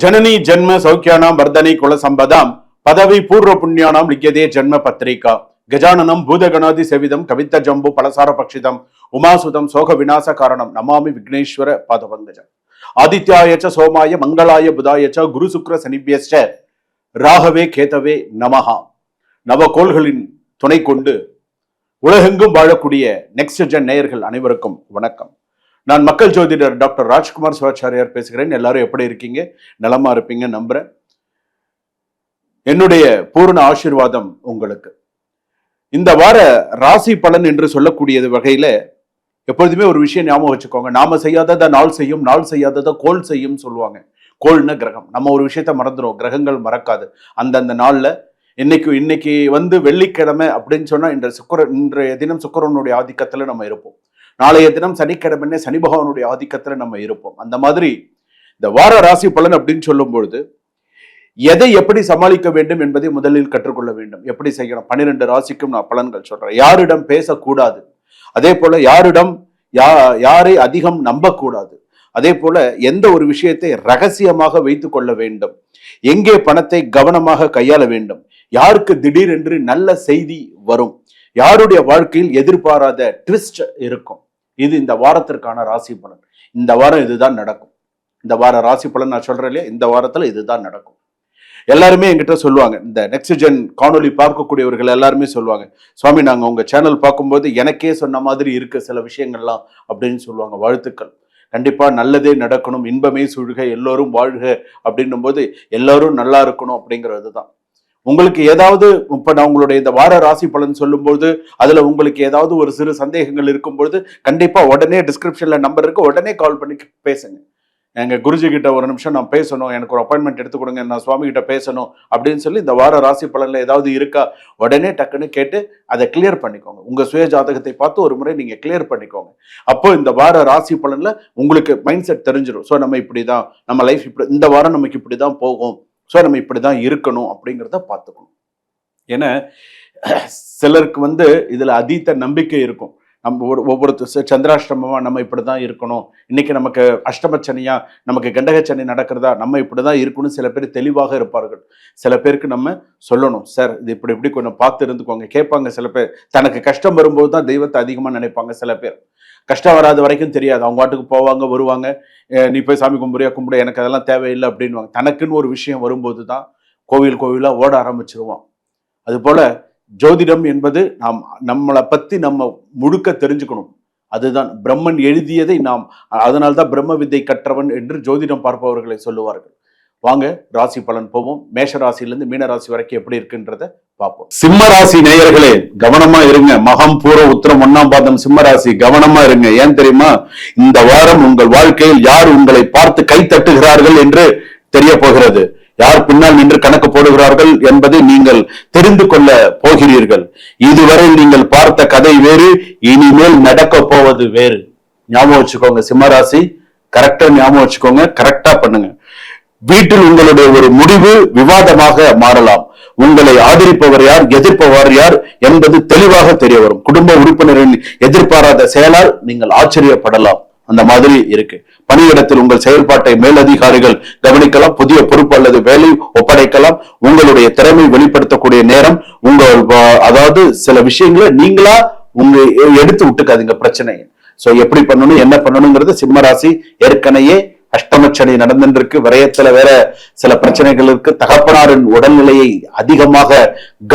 जननी जन्म सौख्यानां वर्धने कुल संपदां पदवी पूर्व पुण्यानां लिख्यते जन्म पत्रिका गजाननं भूतगणादि सेविदं कविता जम्बू पलसार पक्षितम उमासुतम शोक विनाश कारणम नमामि विघ्नेश्वर पादपंकजम आदित्याय च सोमाय मंगलाय बुधाय च गुरु शुक्र शनिभ्यश्च ராகவே கேதவே நமஹா. நவகோள்களின் துணை கொண்டு உலகெங்கும் வாழக்கூடிய நெக்ஸ்ட் ஜென் நேயர்கள் அனைவருக்கும் வணக்கம். நான் மக்கள் ஜோதிடர் டாக்டர் ராஜ்குமார் சிவாச்சாரியார் பேசுகிறேன். எல்லாரும் எப்படி இருக்கீங்க? நலமா இருப்பீங்க நம்புறேன். என்னுடைய பூர்ண ஆசீர்வாதம் உங்களுக்கு. இந்த வார ராசி பலன் என்று சொல்லக்கூடியது வகையில எப்பொழுதுமே ஒரு விஷயம் ஞாபகம் வச்சுக்கோங்க. நாம செய்யாததை நாள் செய்யும், நாள் செய்யாததை கோள் செய்யும் சொல்லுவாங்க. கோள்னா கிரகம். நம்ம ஒரு விஷயத்த மறந்துடும், கிரகங்கள் மறக்காது. அந்தந்த நாள்ல இன்னைக்கு வெள்ளிக்கிழமை அப்படின்னு சொன்னா இன்றைய தினம் சுக்கிரனுடைய ஆதிக்கத்துல நம்ம இருப்போம். நாளைய தினம் சனிக்கிழமை சனி பகவானுடைய ஆதிக்கத்துல நம்ம இருப்போம். அந்த மாதிரி இந்த வார ராசி பலன் அப்படின்னு சொல்லும் பொழுது எதை எப்படி சமாளிக்க வேண்டும் என்பதை முதலில் கற்றுக்கொள்ள வேண்டும். எப்படி செய்யணும்? 12 ராசிக்கும் நான் பலன்கள் சொல்றேன். யாரிடம் பேசக்கூடாது, அதே போல யாரை அதிகம் நம்பக்கூடாது, அதே போல எந்த ஒரு விஷயத்தை ரகசியமாக வைத்துக் கொள்ள வேண்டும், எங்கே பணத்தை கவனமாக கையாள வேண்டும், யாருக்கு திடீரென்று நல்ல செய்தி வரும், யாருடைய வாழ்க்கையில் எதிர்பாராத ட்விஸ்ட் இருக்கும். இது இந்த வாரத்திற்கான ராசி பலன். இந்த வாரம் இதுதான் நடக்கும். இந்த வார ராசி பலன் நான் சொல்றேன் இல்லையா, இந்த வாரத்துல இதுதான் நடக்கும். எல்லாருமே என்கிட்ட சொல்லுவாங்க, இந்த நெக்ஸ்ட் ஜென் காணொலி பார்க்கக்கூடியவர்கள் எல்லாருமே சொல்லுவாங்க, சுவாமி நாங்க உங்க சேனல் பார்க்கும்போது எனக்கே சொன்ன மாதிரி இருக்கு சில விஷயங்கள்லாம் அப்படின்னு சொல்லுவாங்க. வாழ்த்துக்கள். கண்டிப்பா நல்லதே நடக்கணும், இன்பமே சூழ்க, எல்லோரும் வாழ்க அப்படின்னும் போது எல்லாரும் நல்லா இருக்கணும் அப்படிங்கிறது தான். உங்களுக்கு ஏதாவது இப்ப நான் உங்களுடைய இந்த வார ராசி பலன் சொல்லும்போது அதுல உங்களுக்கு ஏதாவது ஒரு சிறு சந்தேகங்கள் இருக்கும்பொழுது கண்டிப்பா உடனே டிஸ்கிரிப்ஷன்ல நம்பர் இருக்கு, உடனே கால் பண்ணி பேசுங்க. எங்க குருஜி கிட்ட ஒரு நிமிஷம் நான் பேசணும், எனக்கு ஒரு அப்பாயின்மெண்ட் எடுத்து கொடுங்க, நான் சுவாமி கிட்ட பேசணும் அப்படின்னு சொல்லி இந்த வார ராசி பலன்ல ஏதாவது இருக்கா உடனே டக்குன்னு கேட்டு அதை கிளியர் பண்ணிக்கோங்க. உங்க சுய ஜாதகத்தை பார்த்து ஒரு முறை நீங்க கிளியர் பண்ணிக்கோங்க. அப்போ இந்த வார ராசி பலன்ல உங்களுக்கு மைண்ட் செட் தெரிஞ்சிடும். ஸோ நம்ம இப்படிதான், நம்ம லைஃப் இப்படி, இந்த வாரம் நமக்கு இப்படிதான் போகும், ஸோ நம்ம இப்படிதான் இருக்கணும் அப்படிங்கிறத பார்த்துக்கணும். ஏன்னா சிலருக்கு இதுல அதீத நம்பிக்கை இருக்கும். நம்ம ஒவ்வொருத்தர் சந்திராஷ்டமமா நம்ம இப்படிதான் இருக்கணும், இன்னைக்கு நமக்கு அஷ்டமச்சனியா, நமக்கு கண்டகச்சனி நடக்கிறதா, நம்ம இப்படிதான் இருக்கணும். சில பேர் தெளிவாக இருப்பார்கள். சில பேருக்கு நம்ம சொல்லணும், சார் இது இப்படி கொஞ்சம் பார்த்து இருந்துக்கோங்க கேட்பாங்க. சில பேர் தனக்கு கஷ்டம் வரும்போது தான் தெய்வத்தை அதிகமா நினைப்பாங்க. சில பேர் கஷ்டம் வராத வரைக்கும் தெரியாது, அவங்க வாட்டுக்கு போவாங்க வருவாங்க, நீ போய் சாமி கும்பிட, எனக்கு அதெல்லாம் தேவையில்லை அப்படின்வாங்க. தனக்குன்னு ஒரு விஷயம் வரும்போது தான் கோவிலா ஓட ஆரம்பிச்சிருவான். அது போல ஜோதிடம் என்பது நம்மளை பத்தி நம்ம முழுக்க தெரிஞ்சுக்கணும். அதுதான் பிரம்மன் எழுதியதை அதனால்தான் பிரம்ம வித்தை கற்றவன் என்று ஜோதிடம் பார்ப்பவர்களை சொல்லுவார்கள். வாங்க ராசி பலன் போவோம். மேஷ ராசியிலிருந்து மீன ராசி வரைக்கும் எப்படி இருக்குன்றத பார்ப்போம். சிம்ம ராசி நேயர்களே கவனமா இருங்க. மகம் பூர உத்திரம் 1ஆம் பாதம் சிம்ம ராசி கவனமா இருங்க. ஏன் தெரியுமா? இந்த வாரம் உங்கள் வாழ்க்கையில் யார் உங்களை பார்த்து கை தட்டுகிறார்கள் என்று தெரிய போகிறது. யார் பின்னால் நின்று கணக்கு போடுகிறார்கள் என்பதை நீங்கள் தெரிந்து கொள்ள போகிறீர்கள். இதுவரை நீங்கள் பார்த்த கதை வேறு, இனிமேல் நடக்க போவது வேறு. ஞாபகம் வச்சுக்கோங்க சிம்மராசி, கரெக்டா ஞாபகம் வச்சுக்கோங்க, கரெக்டா பண்ணுங்க. வீட்டில் உங்களுடைய ஒரு முடிவு விவாதமாக மாறலாம். உங்களை ஆதரிப்பவர் யார், எதிர்ப்பவர் யார் என்பது தெளிவாக தெரிய வரும். குடும்ப உறுப்பினரின் எதிர்பாராத செயலால் நீங்கள் ஆச்சரியப்படலாம். அந்த மாதிரி இருக்கு. பணியிடத்தில் உங்கள் செயல்பாட்டை மேலதிகாரிகள் கவனிக்கலாம். புதிய பொறுப்பு அல்லது வேலை ஒப்படைக்கலாம். உங்களுடைய திறமை வெளிப்படுத்தக்கூடிய நேரம். அதாவது சில விஷயங்களை நீங்களா எடுத்து விட்டுக்காதீங்க பிரச்சனையை. சோ எப்படி பண்ணணும், என்ன பண்ணணுங்கிறது சிம்மராசி ஏற்கனவே அஷ்டமச்சனி நடந்துட்டு இருக்கு. விரயத்துல வேற சில பிரச்சனைகள் இருக்கு. தகப்பனாரின் உடல்நிலையை அதிகமாக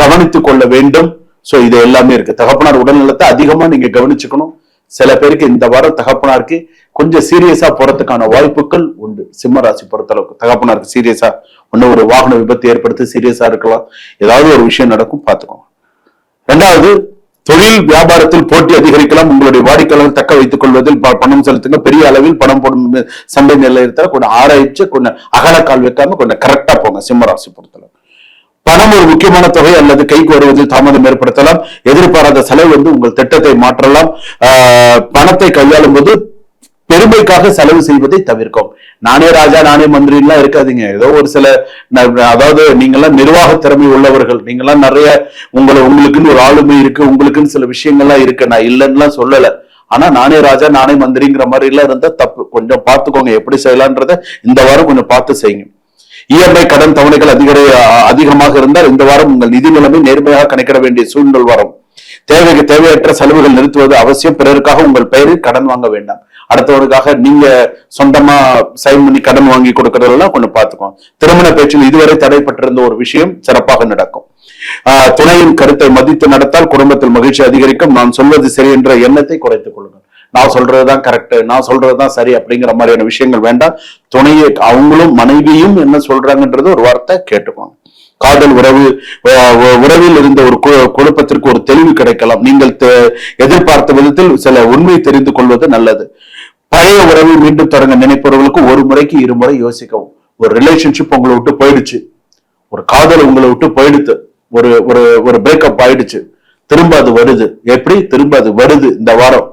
கவனித்துக் கொள்ள வேண்டும். சோ இது எல்லாமே இருக்கு. தகப்பனார் உடல்நலத்தை அதிகமா நீங்க கவனிச்சுக்கணும். சில பேருக்கு இந்த வாரம் தகப்பனாருக்கு கொஞ்சம் சீரியஸா போறதுக்கான வாய்ப்புகள் உண்டு. சிம்மராசி பொறுத்தளவுக்கு தகப்பனாருக்கு சீரியஸா ஒரு வாகன விபத்து ஏற்படுத்தி சீரியஸா இருக்கலாம். ஏதாவது ஒரு விஷயம் நடக்கும், பார்த்துக்கோங்க. 2வது, தொழில் வியாபாரத்தில் போட்டி அதிகரிக்கலாம். உங்களுடைய வாடிக்கையாளர் தக்க வைத்துக் கொள்வதில் பணம் செலுத்துங்க. பெரிய அளவில் பணம் போடும் சந்தை நிலையத்தில் கொஞ்சம் ஆராய்ச்சி, கொஞ்சம் அகலக்கால் வைக்காம கொஞ்சம் கரெக்டா போங்க சிம்மராசி பொறுத்தளவு. பணம் ஒரு முக்கியமான தொகை அல்லது கைக்கு வருவதில் தாமதம் ஏற்படுத்தலாம். எதிர்பாராத செலவு உங்கள் திட்டத்தை மாற்றலாம். பணத்தை கையாளும் போது பெருமைக்காக செலவு செய்வதை தவிர்க்கும். நானே ராஜா நானே மந்திரிலாம் இருக்காதீங்க. ஏதோ ஒரு சில, அதாவது நீங்கெல்லாம் நிர்வாக திறமை உள்ளவர்கள், நீங்கெல்லாம் நிறைய உங்களுக்குன்னு ஒரு ஆளுமை இருக்கு, உங்களுக்குன்னு சில விஷயங்கள்லாம் இருக்கு. நான் இல்லைன்னா சொல்லல. ஆனா நானே ராஜா நானே மந்திரிங்கிற மாதிரி எல்லாம் இருந்தா தப்பு. கொஞ்சம் பார்த்துக்கோங்க எப்படி செய்யலான்றத இந்த வாரம் கொஞ்சம் பார்த்து செய்யுங்க. இஎம்ஐ கடன் தவணைகள் அதிகமாக இருந்தால் இந்த வாரம் உங்கள் நிதி நிலைமை நேர்மையாக கணக்கிட வேண்டிய சூழ்நிலை வரும். தேவையற்ற செலவுகள் நிறுத்துவது அவசியம். பிறருக்காக உங்கள் பெயரில் கடன் வாங்க வேண்டாம். அடுத்தவருக்காக நீங்க சொந்தமா சைன் பண்ணி கடன் வாங்கி கொடுக்கறதெல்லாம் கொஞ்சம் பார்த்துக்கோங்க. திருமண பேச்சில் இதுவரை தடைப்பட்டிருந்த ஒரு விஷயம் சிறப்பாக நடக்கும். துணையின் கருத்தை மதித்து நடத்தால் குடும்பத்தில் மகிழ்ச்சி அதிகரிக்கும். நான் சொல்வது சரி என்ற எண்ணத்தை குறைத்துக் கொள்ளுங்கள். நான் சொல்றதுதான் கரெக்ட், நான் சொல்றதுதான் சரி அப்படிங்கிற மாதிரியான விஷயங்கள் வேண்டாம். துணையை அவங்களும் மனைவியும் என்ன சொல்றாங்கன்றது ஒரு வார்த்தை கேட்டுக்கோங்க. காதல் உறவில் இருந்த ஒரு குழப்பத்திற்கு ஒரு தெளிவு கிடைக்கலாம். நீங்கள் எதிர்பார்த்த விதத்தில் சில உண்மை தெரிந்து கொள்வது நல்லது. பழைய உறவை மீண்டும் தொடங்க நினைப்பவர்களுக்கு ஒரு முறைக்கு இருமுறை யோசிக்கவும். ஒரு ரிலேஷன்ஷிப் உங்களை விட்டு போயிடுச்சு, ஒரு காதல் உங்களை விட்டு போயிடுத்து, ஒரு பிரேக்கப் ஆயிடுச்சு, திரும்ப அது வருது. எப்படி திரும்ப அது வருது? இந்த வாரம்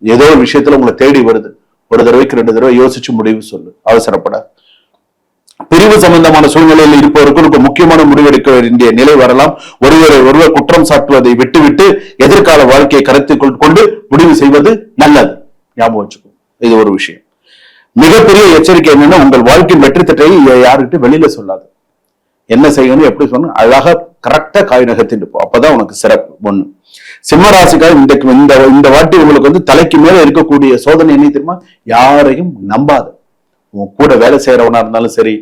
ஏதோ ஒரு விஷயத்துல உங்களை தேடி வருது. ஒரு தடவைக்கு 2 தடவை யோசிச்சு முடிவு சொல்லு, அவசரப்படாது. பிரிவு சம்பந்தமான சூழ்நிலையில் இருப்பவருக்கு முக்கியமான முடிவெடுக்க வேண்டிய நிலை வரலாம். ஒருவர் குற்றம் சாட்டுவதை விட்டுவிட்டு எதிர்கால வாழ்க்கையை கருத்தில் கொண்டு முடிவு செய்வது நல்லது. ஞாபகம் வச்சுக்கோ, இது ஒரு விஷயம். மிகப்பெரிய எச்சரிக்கை என்னன்னா, உங்கள் வாழ்க்கையின் வெற்றி திட்டத்தை யாருக்கிட்ட வெளியில சொல்லாது. என்ன செய்யணும், எப்படி சொல்லணும், அழகா கரெக்டா காய் நகர்த்திட்டு போ. அப்பதான் உனக்கு சிறப்பு. ஒண்ணு. சிம்மராசிக்காக இந்த வாட்டி உங்களுக்கு தலைக்கு மேல இருக்கக்கூடிய சோதனை என்ன தெரியுமா? யாரையும் நம்பாத. உன் கூட வேலை செய்யறவனா இருந்தாலும் சரி,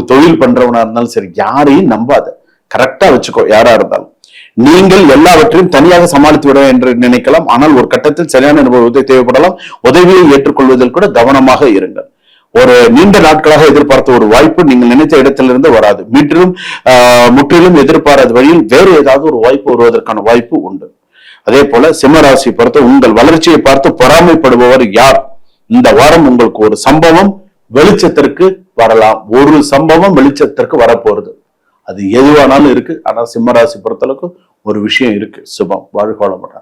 தொழில் பண்றவனா இருந்தாலும் சரி, யாரையும் நம்பாத. கரெக்டா வச்சுக்கோ. யாரா இருந்தாலும் நீங்கள் எல்லாவற்றையும் தனியாக சமாளித்து விட என்று நினைக்கலாம். ஆனால் ஒரு கட்டத்தில் சரியான உதவி தேவைப்படலாம். உதவியை ஏற்றுக்கொள்வதில் கூட கவனமாக இருங்கள். ஒரு நீண்ட நாட்களாக எதிர்பார்த்த ஒரு வாய்ப்பு நீங்கள் நினைத்த இடத்திலிருந்து வராது. முற்றிலும் எதிர்பாராத வழியில் வேறு ஏதாவது ஒரு வாய்ப்பு வருவதற்கான வாய்ப்பு உண்டு. அதே போல சிம்மராசி பொறுத்த உங்கள் வளர்ச்சியை பார்த்து பொறாமைப்படுபவர் யார்? இந்த வாரம் உங்களுக்கு ஒரு சம்பவம் வெளிச்சத்திற்கு வரலாம். ஒரு சம்பவம் வெளிச்சத்திற்கு வரப்போறது. அது எதுவானாலும் இருக்கு. ஆனா சிம்மராசி பொறுத்தளவுக்கு ஒரு விஷயம் இருக்கு. சுபம். வாழ்க வளமுடன்.